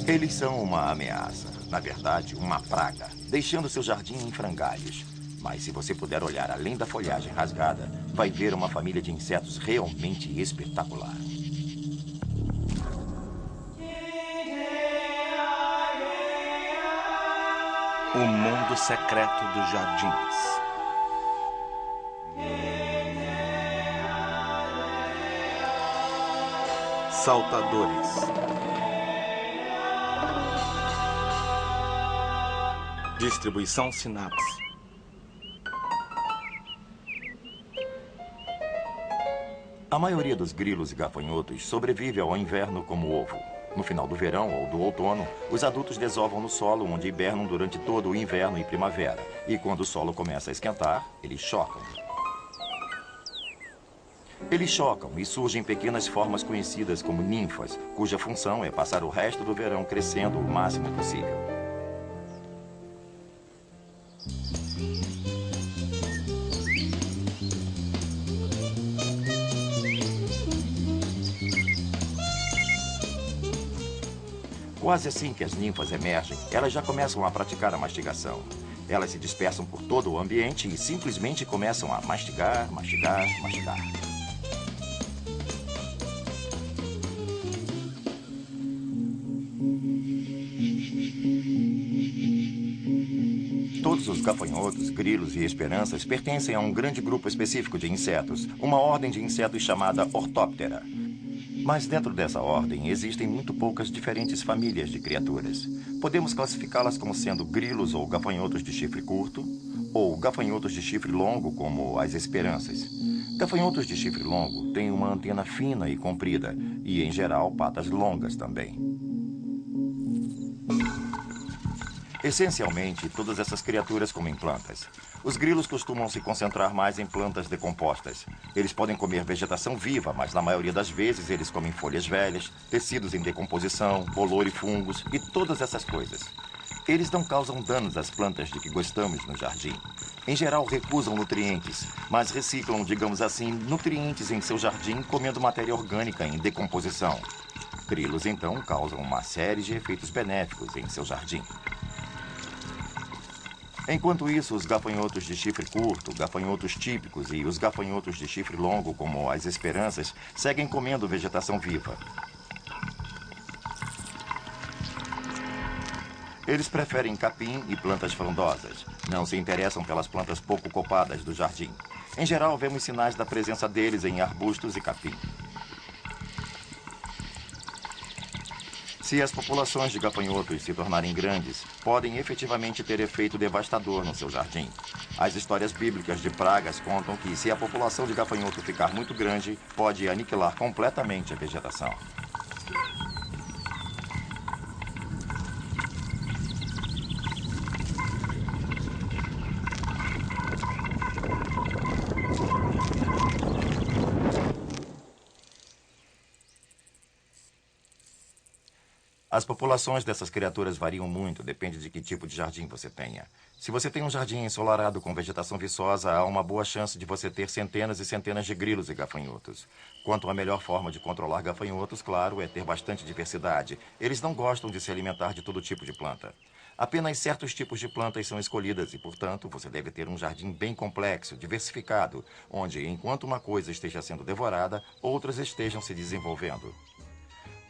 Eles são uma ameaça, na verdade, uma praga, deixando seu jardim em frangalhos. Mas se você puder olhar além da folhagem rasgada, vai ver uma família de insetos realmente espetacular. O mundo secreto dos jardins. Saltadores. Distribuição Sinapse. A maioria dos grilos e gafanhotos sobrevive ao inverno como ovo. No final do verão ou do outono, os adultos desovam no solo, onde hibernam durante todo o inverno e primavera. E quando o solo começa a esquentar, eles chocam. Eles chocam e surgem pequenas formas conhecidas como ninfas, cuja função é passar o resto do verão crescendo o máximo possível. Quase assim que as ninfas emergem, elas já começam a praticar a mastigação. Elas se dispersam por todo o ambiente e simplesmente começam a mastigar, mastigar, mastigar. Todos os gafanhotos, grilos e esperanças pertencem a um grande grupo específico de insetos, uma ordem de insetos chamada Orthoptera. Mas dentro dessa ordem existem muito poucas diferentes famílias de criaturas. Podemos classificá-las como sendo grilos ou gafanhotos de chifre curto, ou gafanhotos de chifre longo, como as esperanças. Gafanhotos de chifre longo têm uma antena fina e comprida, e em geral patas longas também. Essencialmente, todas essas criaturas comem plantas. Os grilos costumam se concentrar mais em plantas decompostas. Eles podem comer vegetação viva, mas na maioria das vezes eles comem folhas velhas, tecidos em decomposição, bolor e fungos e todas essas coisas. Eles não causam danos às plantas de que gostamos no jardim. Em geral, recusam nutrientes, mas reciclam, digamos assim, nutrientes em seu jardim comendo matéria orgânica em decomposição. Grilos, então, causam uma série de efeitos benéficos em seu jardim. Enquanto isso, os gafanhotos de chifre curto, gafanhotos típicos e os gafanhotos de chifre longo, como as esperanças, seguem comendo vegetação viva. Eles preferem capim e plantas frondosas. Não se interessam pelas plantas pouco copadas do jardim. Em geral, vemos sinais da presença deles em arbustos e capim. Se as populações de gafanhotos se tornarem grandes, podem efetivamente ter efeito devastador no seu jardim. As histórias bíblicas de pragas contam que, se a população de gafanhoto ficar muito grande, pode aniquilar completamente a vegetação. As populações dessas criaturas variam muito, depende de que tipo de jardim você tenha. Se você tem um jardim ensolarado com vegetação viçosa, há uma boa chance de você ter centenas e centenas de grilos e gafanhotos. Quanto à melhor forma de controlar gafanhotos, claro, é ter bastante diversidade. Eles não gostam de se alimentar de todo tipo de planta. Apenas certos tipos de plantas são escolhidas e, portanto, você deve ter um jardim bem complexo, diversificado, onde, enquanto uma coisa esteja sendo devorada, outras estejam se desenvolvendo.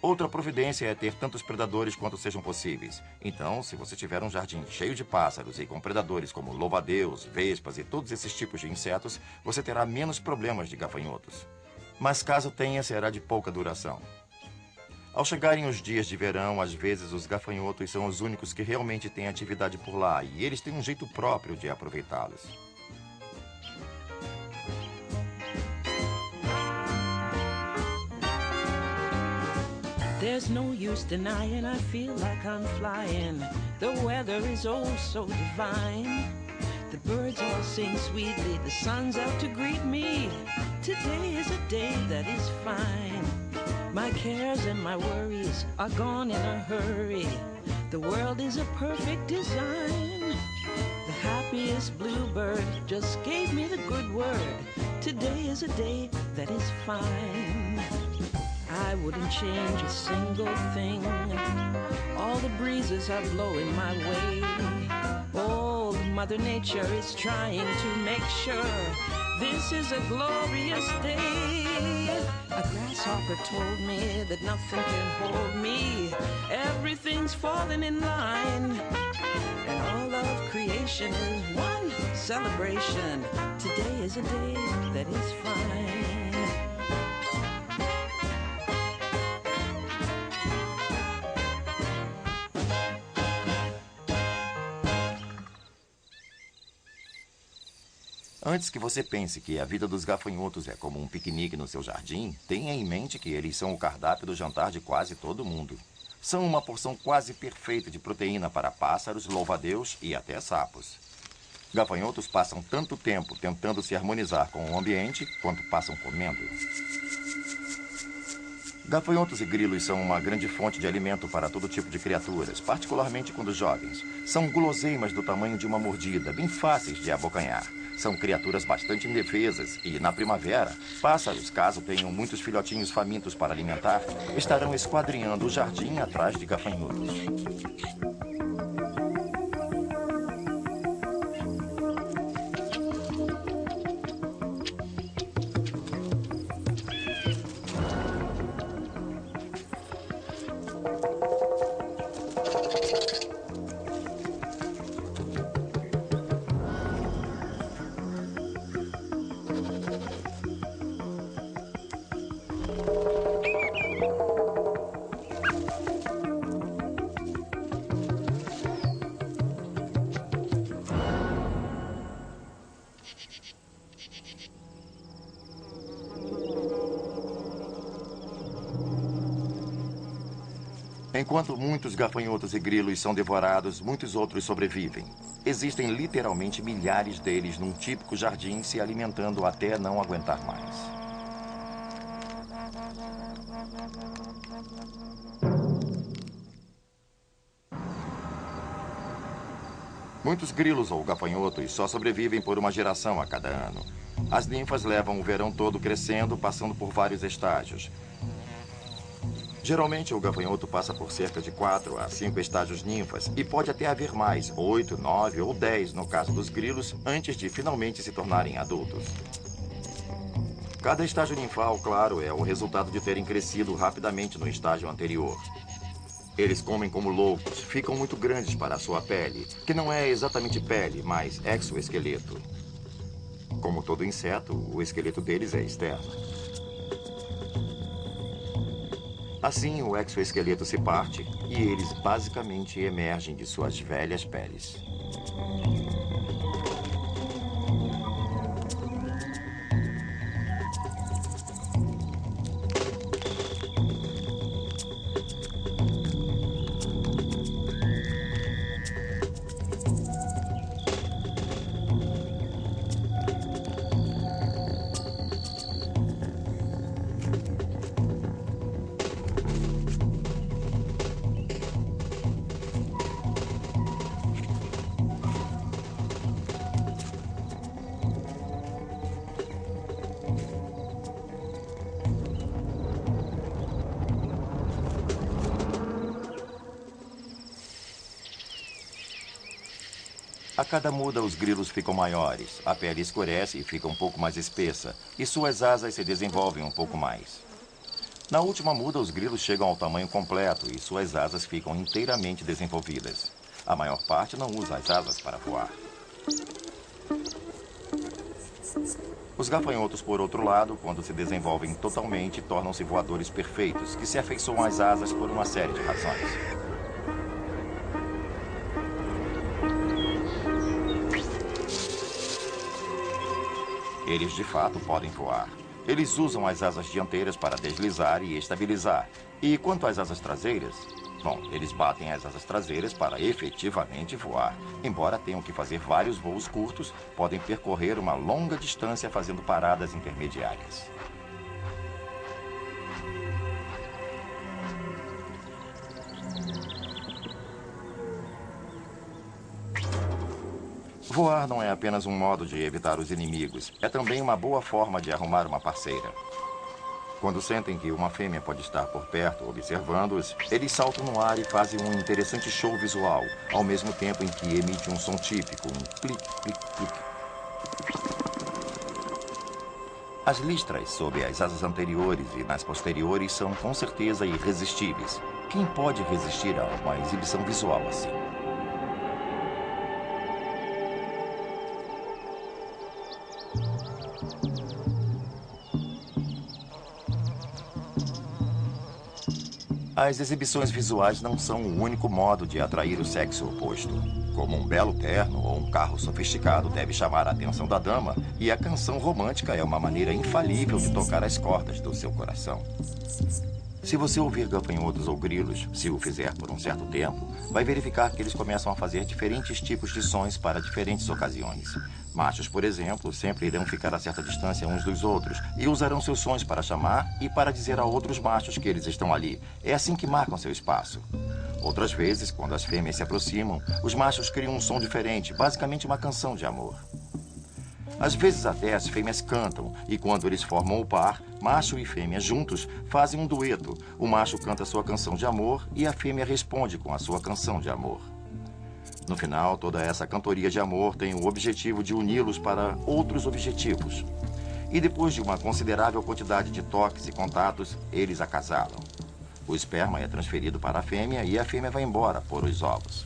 Outra providência é ter tantos predadores quanto sejam possíveis. Então, se você tiver um jardim cheio de pássaros e com predadores como louva-a-Deus, vespas e todos esses tipos de insetos, você terá menos problemas de gafanhotos. Mas caso tenha, será de pouca duração. Ao chegarem os dias de verão, às vezes os gafanhotos são os únicos que realmente têm atividade por lá e eles têm um jeito próprio de aproveitá-los. There's no use denying, I feel like I'm flying. The weather is oh so divine. The birds all sing sweetly, the sun's out to greet me. Today is a day that is fine. My cares and my worries are gone in a hurry. The world is a perfect design. The happy this bluebird just gave me the good word. Today is a day that is fine. I wouldn't change a single thing. All the breezes are blowing my way. Old Mother Nature is trying to make sure this is a glorious day. A grasshopper told me that nothing can hold me. Everything's falling in line. And all of creation is one celebration. Today is a day that is fine. Antes que você pense que a vida dos gafanhotos é como um piquenique no seu jardim, tenha em mente que eles são o cardápio do jantar de quase todo mundo. São uma porção quase perfeita de proteína para pássaros, louva-a-Deus e até sapos. Gafanhotos passam tanto tempo tentando se harmonizar com o ambiente quanto passam comendo. Gafanhotos e grilos são uma grande fonte de alimento para todo tipo de criaturas, particularmente quando jovens. São guloseimas do tamanho de uma mordida, bem fáceis de abocanhar. São criaturas bastante indefesas e, na primavera, pássaros, caso tenham muitos filhotinhos famintos para alimentar, estarão esquadrinhando o jardim atrás de gafanhotos. Enquanto muitos gafanhotos e grilos são devorados, muitos outros sobrevivem. Existem literalmente milhares deles num típico jardim se alimentando até não aguentar mais. Muitos grilos ou gafanhotos só sobrevivem por uma geração a cada ano. As ninfas levam o verão todo crescendo, passando por vários estágios. Geralmente, o gafanhoto passa por cerca de 4 a 5 estágios ninfas e pode até haver mais, 8, 9 ou 10 no caso dos grilos, antes de finalmente se tornarem adultos. Cada estágio ninfal, claro, é o resultado de terem crescido rapidamente no estágio anterior. Eles comem como loucos, ficam muito grandes para a sua pele, que não é exatamente pele, mas exoesqueleto. Como todo inseto, o esqueleto deles é externo. Assim, o exoesqueleto se parte e eles basicamente emergem de suas velhas peles. A cada muda, os grilos ficam maiores, a pele escurece e fica um pouco mais espessa, e suas asas se desenvolvem um pouco mais. Na última muda, os grilos chegam ao tamanho completo e suas asas ficam inteiramente desenvolvidas. A maior parte não usa as asas para voar. Os gafanhotos, por outro lado, quando se desenvolvem totalmente, tornam-se voadores perfeitos, que se afeiçoam às asas por uma série de razões. Eles, de fato, podem voar. Eles usam as asas dianteiras para deslizar e estabilizar. E quanto às asas traseiras? Bom, eles batem as asas traseiras para efetivamente voar. Embora tenham que fazer vários voos curtos, podem percorrer uma longa distância fazendo paradas intermediárias. Voar não é apenas um modo de evitar os inimigos, é também uma boa forma de arrumar uma parceira. Quando sentem que uma fêmea pode estar por perto observando-os, eles saltam no ar e fazem um interessante show visual, ao mesmo tempo em que emite um som típico, um clique, clique, clique. As listras sob as asas anteriores e nas posteriores são com certeza irresistíveis. Quem pode resistir a uma exibição visual assim? As exibições visuais não são o único modo de atrair o sexo oposto. Como um belo terno ou um carro sofisticado deve chamar a atenção da dama, e a canção romântica é uma maneira infalível de tocar as cordas do seu coração. Se você ouvir gafanhotos ou grilos, se o fizer por um certo tempo, vai verificar que eles começam a fazer diferentes tipos de sons para diferentes ocasiões. Machos, por exemplo, sempre irão ficar a certa distância uns dos outros e usarão seus sons para chamar e para dizer a outros machos que eles estão ali. É assim que marcam seu espaço. Outras vezes, quando as fêmeas se aproximam, os machos criam um som diferente, basicamente uma canção de amor. Às vezes até as fêmeas cantam, e quando eles formam o par, macho e fêmea juntos fazem um dueto. O macho canta sua canção de amor e a fêmea responde com a sua canção de amor. No final, toda essa cantoria de amor tem o objetivo de uni-los para outros objetivos. E depois de uma considerável quantidade de toques e contatos, eles acasalam. O esperma é transferido para a fêmea e a fêmea vai embora pôr os ovos.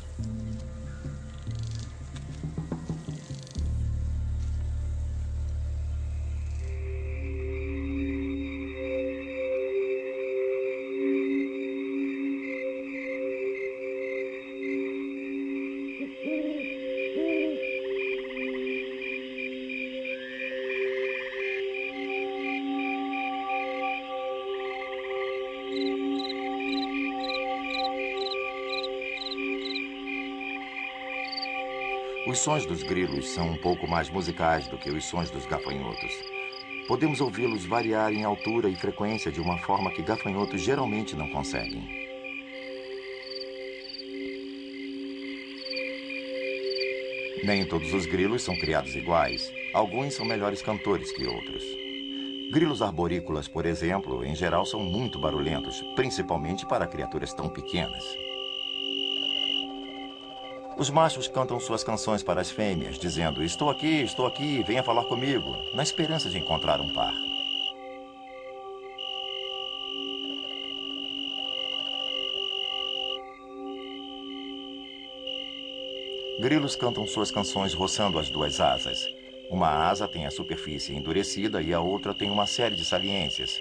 Os sons dos grilos são um pouco mais musicais do que os sons dos gafanhotos. Podemos ouvi-los variar em altura e frequência de uma forma que gafanhotos geralmente não conseguem. Nem todos os grilos são criados iguais. Alguns são melhores cantores que outros. Grilos arborícolas, por exemplo, em geral são muito barulhentos, principalmente para criaturas tão pequenas. Os machos cantam suas canções para as fêmeas, dizendo: estou aqui, venha falar comigo, na esperança de encontrar um par. Grilos cantam suas canções roçando as duas asas. Uma asa tem a superfície endurecida e a outra tem uma série de saliências.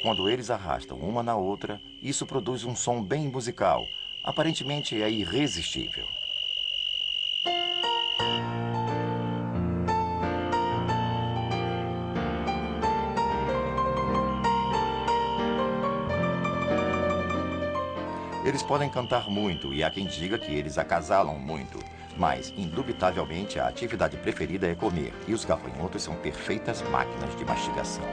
Quando eles arrastam uma na outra, isso produz um som bem musical. Aparentemente é irresistível. Eles podem cantar muito e há quem diga que eles acasalam muito. Mas, indubitavelmente, a atividade preferida é comer. E os gafanhotos são perfeitas máquinas de mastigação.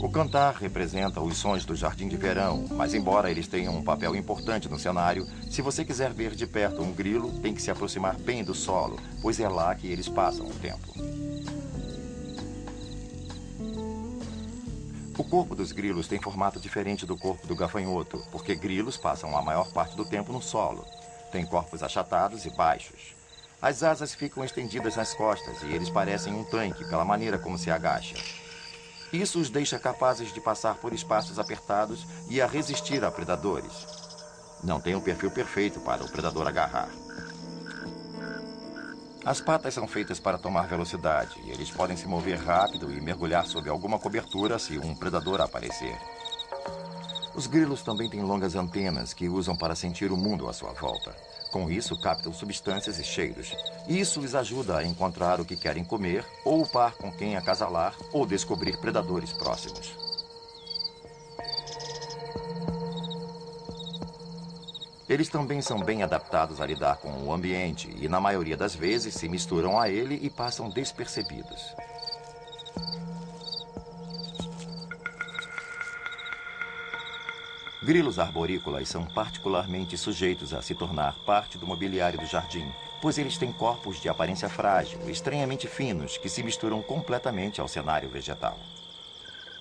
O cantar representa os sons do jardim de verão, mas embora eles tenham um papel importante no cenário, se você quiser ver de perto um grilo, tem que se aproximar bem do solo, pois é lá que eles passam o tempo. O corpo dos grilos tem formato diferente do corpo do gafanhoto, porque grilos passam a maior parte do tempo no solo. Tem corpos achatados e baixos. As asas ficam estendidas nas costas e eles parecem um tanque pela maneira como se agacham. Isso os deixa capazes de passar por espaços apertados e a resistir a predadores. Não tem um perfil perfeito para o predador agarrar. As patas são feitas para tomar velocidade e eles podem se mover rápido e mergulhar sob alguma cobertura se um predador aparecer. Os grilos também têm longas antenas que usam para sentir o mundo à sua volta. Com isso, captam substâncias e cheiros. Isso os ajuda a encontrar o que querem comer, ou o par com quem acasalar, ou descobrir predadores próximos. Eles também são bem adaptados a lidar com o ambiente e, na maioria das vezes, se misturam a ele e passam despercebidos. Grilos arborícolas são particularmente sujeitos a se tornar parte do mobiliário do jardim, pois eles têm corpos de aparência frágil, estranhamente finos, que se misturam completamente ao cenário vegetal.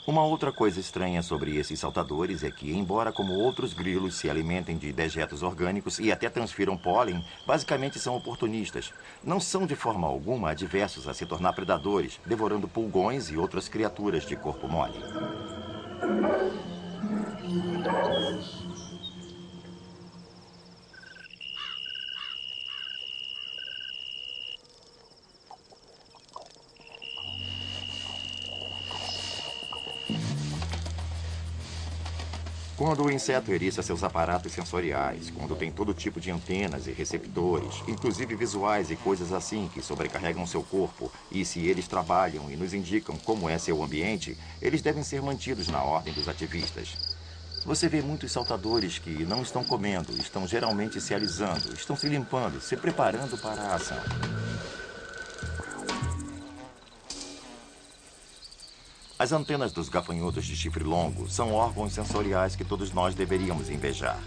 Uma outra coisa estranha sobre esses saltadores é que, embora como outros grilos se alimentem de dejetos orgânicos e até transfiram pólen, basicamente são oportunistas. Não são de forma alguma adversos a se tornar predadores, devorando pulgões e outras criaturas de corpo mole. Quando o inseto eriça seus aparatos sensoriais, quando tem todo tipo de antenas e receptores, inclusive visuais e coisas assim que sobrecarregam seu corpo, e se eles trabalham e nos indicam como é seu ambiente, eles devem ser mantidos na ordem dos ativistas. Você vê muitos saltadores que não estão comendo, estão geralmente se alisando, estão se limpando, se preparando para a ação. As antenas dos gafanhotos de chifre longo são órgãos sensoriais que todos nós deveríamos invejar.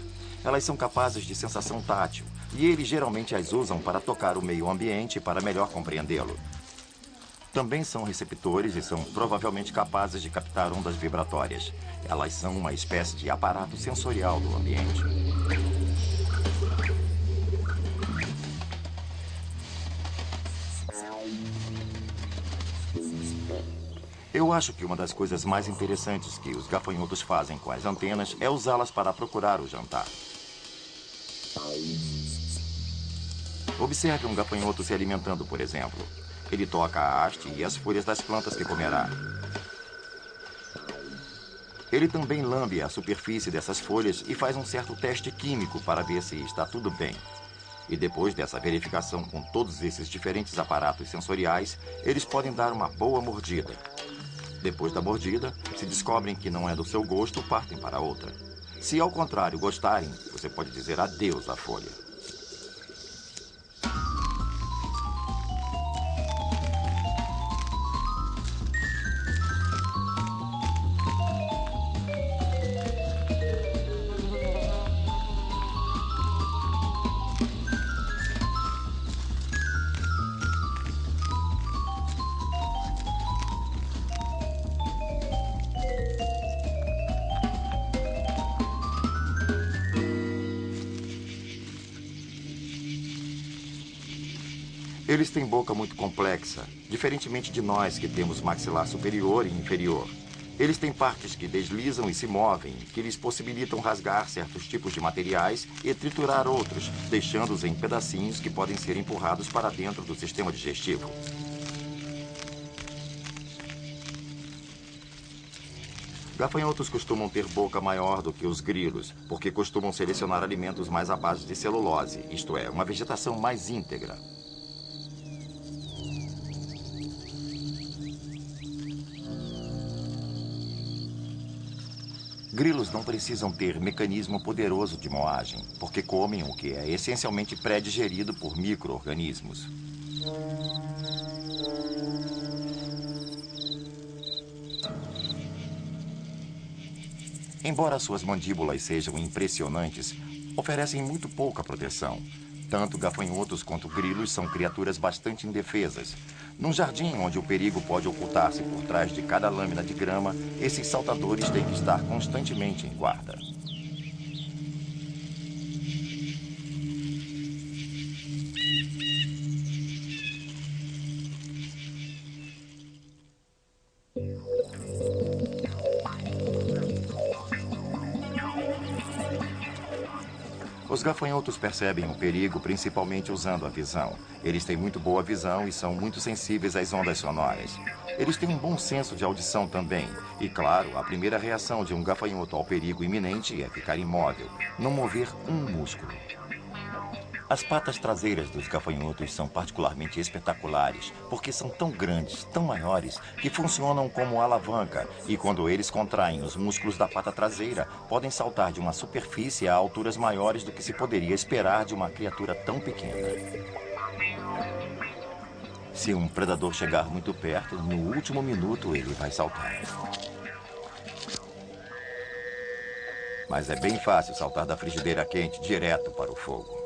Elas são capazes de sensação tátil, e eles geralmente as usam para tocar o meio ambiente para melhor compreendê-lo. Também são receptores e são provavelmente capazes de captar ondas vibratórias. Elas são uma espécie de aparato sensorial do ambiente. Eu acho que uma das coisas mais interessantes que os gafanhotos fazem com as antenas é usá-las para procurar o jantar. Observe um gafanhoto se alimentando, por exemplo. Ele toca a haste e as folhas das plantas que comerá. Ele também lambe a superfície dessas folhas e faz um certo teste químico para ver se está tudo bem. E depois dessa verificação com todos esses diferentes aparatos sensoriais, eles podem dar uma boa mordida. Depois da mordida, se descobrem que não é do seu gosto, partem para outra. Se ao contrário gostarem, você pode dizer adeus à folha. Eles têm boca muito complexa, diferentemente de nós que temos maxilar superior e inferior. Eles têm partes que deslizam e se movem, que lhes possibilitam rasgar certos tipos de materiais e triturar outros, deixando-os em pedacinhos que podem ser empurrados para dentro do sistema digestivo. Gafanhotos costumam ter boca maior do que os grilos, porque costumam selecionar alimentos mais à base de celulose, isto é, uma vegetação mais íntegra. Grilos não precisam ter mecanismo poderoso de moagem, porque comem o que é essencialmente pré-digerido por micro-organismos. Embora suas mandíbulas sejam impressionantes, oferecem muito pouca proteção. Tanto gafanhotos quanto grilos são criaturas bastante indefesas. Num jardim onde o perigo pode ocultar-se por trás de cada lâmina de grama, esses saltadores têm que estar constantemente em guarda. Os gafanhotos percebem o perigo principalmente usando a visão. Eles têm muito boa visão e são muito sensíveis às ondas sonoras. Eles têm um bom senso de audição também. E, claro, a primeira reação de um gafanhoto ao perigo iminente é ficar imóvel, não mover um músculo. As patas traseiras dos gafanhotos são particularmente espetaculares, porque são tão grandes, tão maiores, que funcionam como alavanca e quando eles contraem os músculos da pata traseira, podem saltar de uma superfície a alturas maiores do que se poderia esperar de uma criatura tão pequena. Se um predador chegar muito perto, no último minuto ele vai saltar. Mas é bem fácil saltar da frigideira quente direto para o fogo.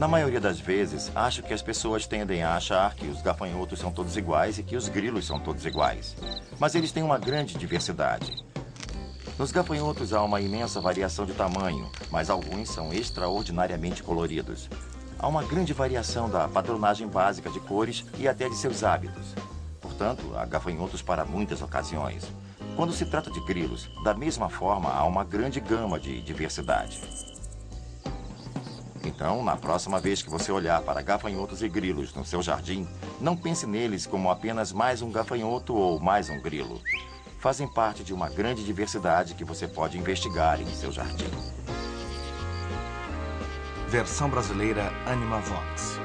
Na maioria das vezes, acho que as pessoas tendem a achar que os gafanhotos são todos iguais e que os grilos são todos iguais. Mas eles têm uma grande diversidade. Nos gafanhotos há uma imensa variação de tamanho, mas alguns são extraordinariamente coloridos. Há uma grande variação da padronagem básica de cores e até de seus hábitos. Portanto, há gafanhotos para muitas ocasiões. Quando se trata de grilos, da mesma forma, há uma grande gama de diversidade. Então, na próxima vez que você olhar para gafanhotos e grilos no seu jardim, não pense neles como apenas mais um gafanhoto ou mais um grilo. Fazem parte de uma grande diversidade que você pode investigar em seu jardim. Versão brasileira Anima Vox.